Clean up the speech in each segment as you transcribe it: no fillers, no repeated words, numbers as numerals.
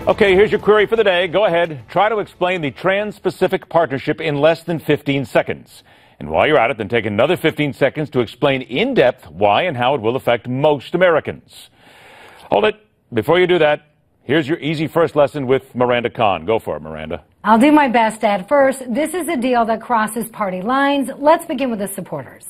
Okay, here's your query for the day. Go ahead. Try to explain the Trans-Pacific Partnership in less than 15 seconds. And while you're at it, then take another 15 seconds to explain in depth why and how it will affect most Americans. Hold it. Before you do that, here's your easy first lesson with Miranda Kahn. Go for it, Miranda. I'll do my best, Ed. First, this is a deal that crosses party lines. Let's begin with the supporters.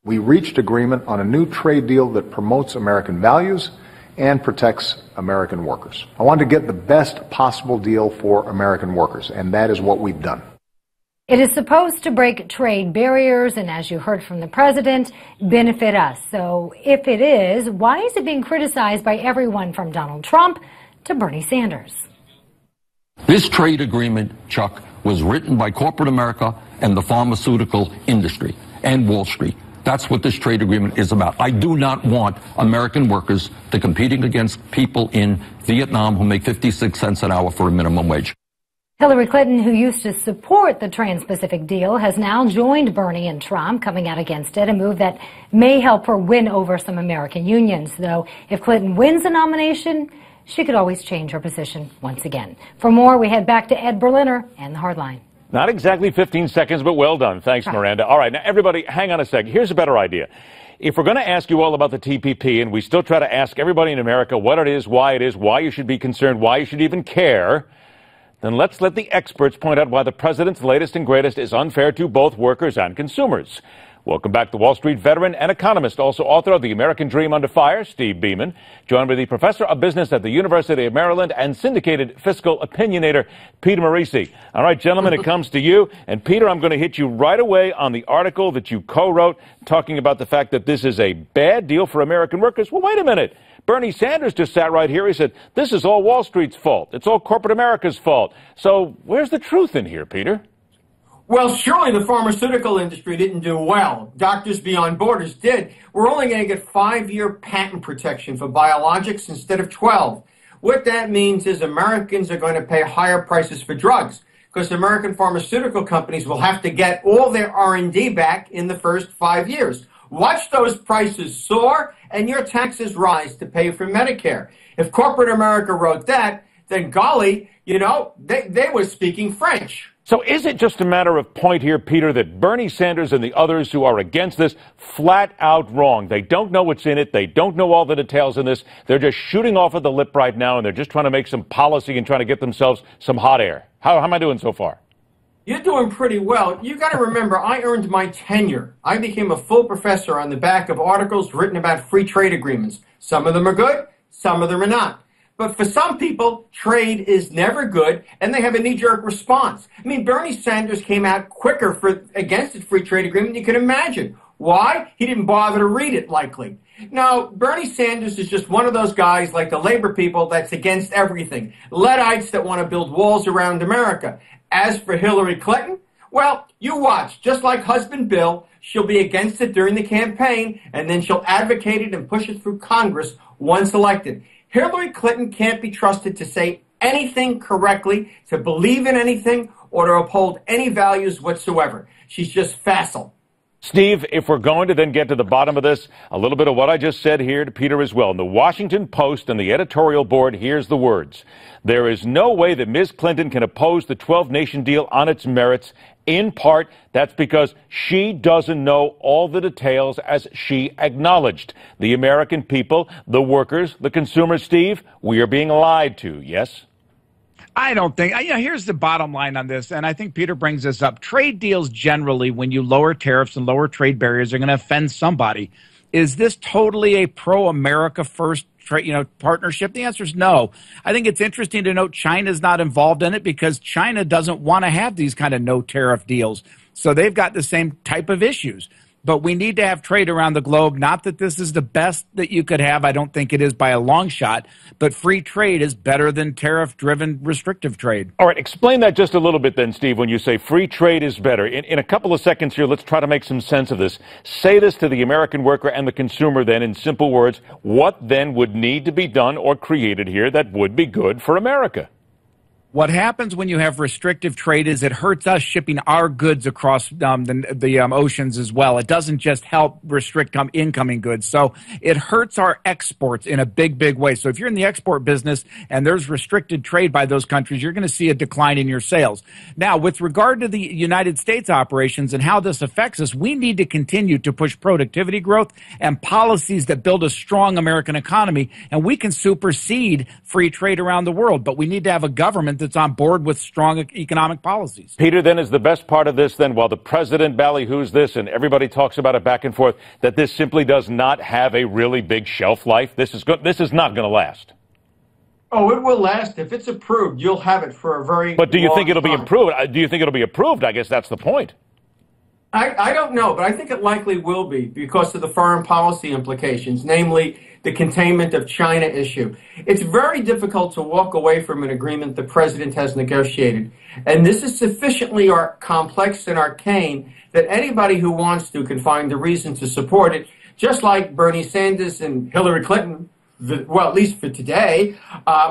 We reached agreement on a new trade deal that promotes American values and protects American workers. I wanted to get the best possible deal for American workers, and that is what we've done. It is supposed to break trade barriers and, as you heard from the president, benefit us. So if it is, why is it being criticized by everyone from Donald Trump to Bernie Sanders? This trade agreement, Chuck, was written by corporate America and the pharmaceutical industry and Wall Street. That's what this trade agreement is about. I do not want American workers to competing against people in Vietnam who make 56 cents an hour for a minimum wage. Hillary Clinton, who used to support the Trans-Pacific deal, has now joined Bernie and Trump, coming out against it, a move that may help her win over some American unions. Though if Clinton wins the nomination, she could always change her position once again. For more, we head back to Ed Berliner and the Hardline. Not exactly 15 seconds, but well done. Thanks, Miranda. All right, now, everybody, hang on a second. Here's a better idea. If we're going to ask you all about the TPP, and we still try to ask everybody in America what it is, why you should be concerned, why you should even care, then let's let the experts point out why the president's latest and greatest is unfair to both workers and consumers. Welcome back to Wall Street veteran and economist, also author of The American Dream Under Fire, Steve Beaman, joined by the professor of business at the University of Maryland and syndicated fiscal opinionator, Peter Morici. All right, gentlemen, it comes to you. And Peter, I'm going to hit you right away on the article that you co-wrote talking about the fact that this is a bad deal for American workers. Well, wait a minute. Bernie Sanders just sat right here. He said, this is all Wall Street's fault. It's all corporate America's fault. So where's the truth in here, Peter? Well, surely the pharmaceutical industry didn't do well. Doctors Beyond Borders did. We're only going to get 5-year patent protection for biologics instead of 12. What that means is Americans are going to pay higher prices for drugs because American pharmaceutical companies will have to get all their R&D back in the first 5 years. Watch those prices soar and your taxes rise to pay for Medicare. If corporate America wrote that, then golly, you know, they were speaking French. So is it just a matter of point here, Peter, that Bernie Sanders and the others who are against this flat out wrong? They don't know what's in it. They don't know all the details in this. They're just shooting off at the lip right now, and they're just trying to make some policy and trying to get themselves some hot air. How am I doing so far? You're doing pretty well. You got to remember, I earned my tenure. I became a full professor on the back of articles written about free trade agreements. Some of them are good, some of them are not. But for some people, trade is never good, and they have a knee-jerk response. I mean, Bernie Sanders came out quicker against the free trade agreement than you can imagine. Why? He didn't bother to read it, likely. Now, Bernie Sanders is just one of those guys like the labor people that's against everything. Luddites that want to build walls around America. As for Hillary Clinton, well, you watch. Just like husband Bill, she'll be against it during the campaign, and then she'll advocate it and push it through Congress once elected. Hillary Clinton can't be trusted to say anything correctly, to believe in anything, or to uphold any values whatsoever. She's just facile. Steve, if we're going to then get to the bottom of this, a little bit of what I just said here to Peter as well. In the Washington Post and the editorial board, here's the words. There is no way that Ms. Clinton can oppose the 12-nation deal on its merits. In part, that's because she doesn't know all the details, as she acknowledged. The American people, the workers, the consumers, Steve, we are being lied to, yes? I don't think, here's the bottom line on this, and I think Peter brings this up. Trade deals generally, when you lower tariffs and lower trade barriers, are going to offend somebody. Is this totally a pro-America first partnership? The answer is no. I think it's interesting to note China's not involved in it because China doesn't want to have these kind of no tariff deals. So they've got the same type of issues. But we need to have trade around the globe. Not that this is the best that you could have. I don't think it is by a long shot. But free trade is better than tariff-driven restrictive trade. All right, explain that just a little bit then, Steve, when you say free trade is better. In a couple of seconds here, let's try to make some sense of this. Say this to the American worker and the consumer then in simple words. What then would need to be done or created here that would be good for America? What happens when you have restrictive trade is it hurts us shipping our goods across the oceans as well. It doesn't just help restrict incoming goods. So it hurts our exports in a big, big way. So if you're in the export business and there's restricted trade by those countries, you're going to see a decline in your sales. Now, with regard to the United States operations and how this affects us, we need to continue to push productivity growth and policies that build a strong American economy, and we can supersede free trade around the world. But we need to have a government that's on board with strong economic policies. Peter, then, is the best part of this, then, while the president ballyhoos this and everybody talks about it back and forth, that this simply does not have a really big shelf life? This is not going to last. Oh, it will last. If it's approved, you'll have it for a very But do you think it'll long be approved? Do you think it'll be approved? I guess that's the point. I don't know, but I think it likely will be because of the foreign policy implications, namely the containment of China issue. It's very difficult to walk away from an agreement the president has negotiated. And this is sufficiently complex and arcane that anybody who wants to can find a reason to support it, just like Bernie Sanders and Hillary Clinton, well, at least for today,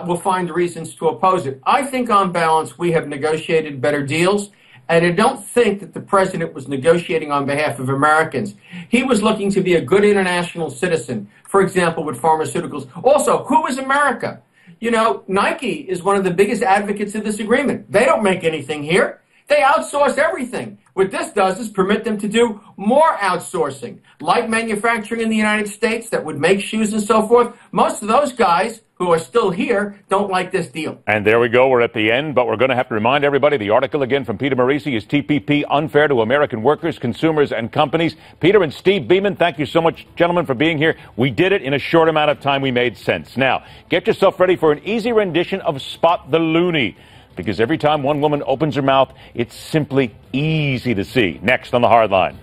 will find reasons to oppose it. I think on balance, we have negotiated better deals. And I don't think that the president was negotiating on behalf of Americans. He was looking to be a good international citizen, for example, with pharmaceuticals. Also, who is America? You know, Nike is one of the biggest advocates of this agreement. They don't make anything here. They outsource everything. What this does is permit them to do more outsourcing, like manufacturing in the United States that would make shoes and so forth. Most of those guys who are still here don't like this deal. And there we go. We're at the end, but we're going to have to remind everybody the article again from Peter Morici is TPP unfair to American workers, consumers, and companies. Peter and Steve Beaman, thank you so much, gentlemen, for being here. We did it in a short amount of time. We made sense. Now, get yourself ready for an easy rendition of Spot the Loony, because every time one woman opens her mouth, it's simply easy to see. Next on The Hard Line.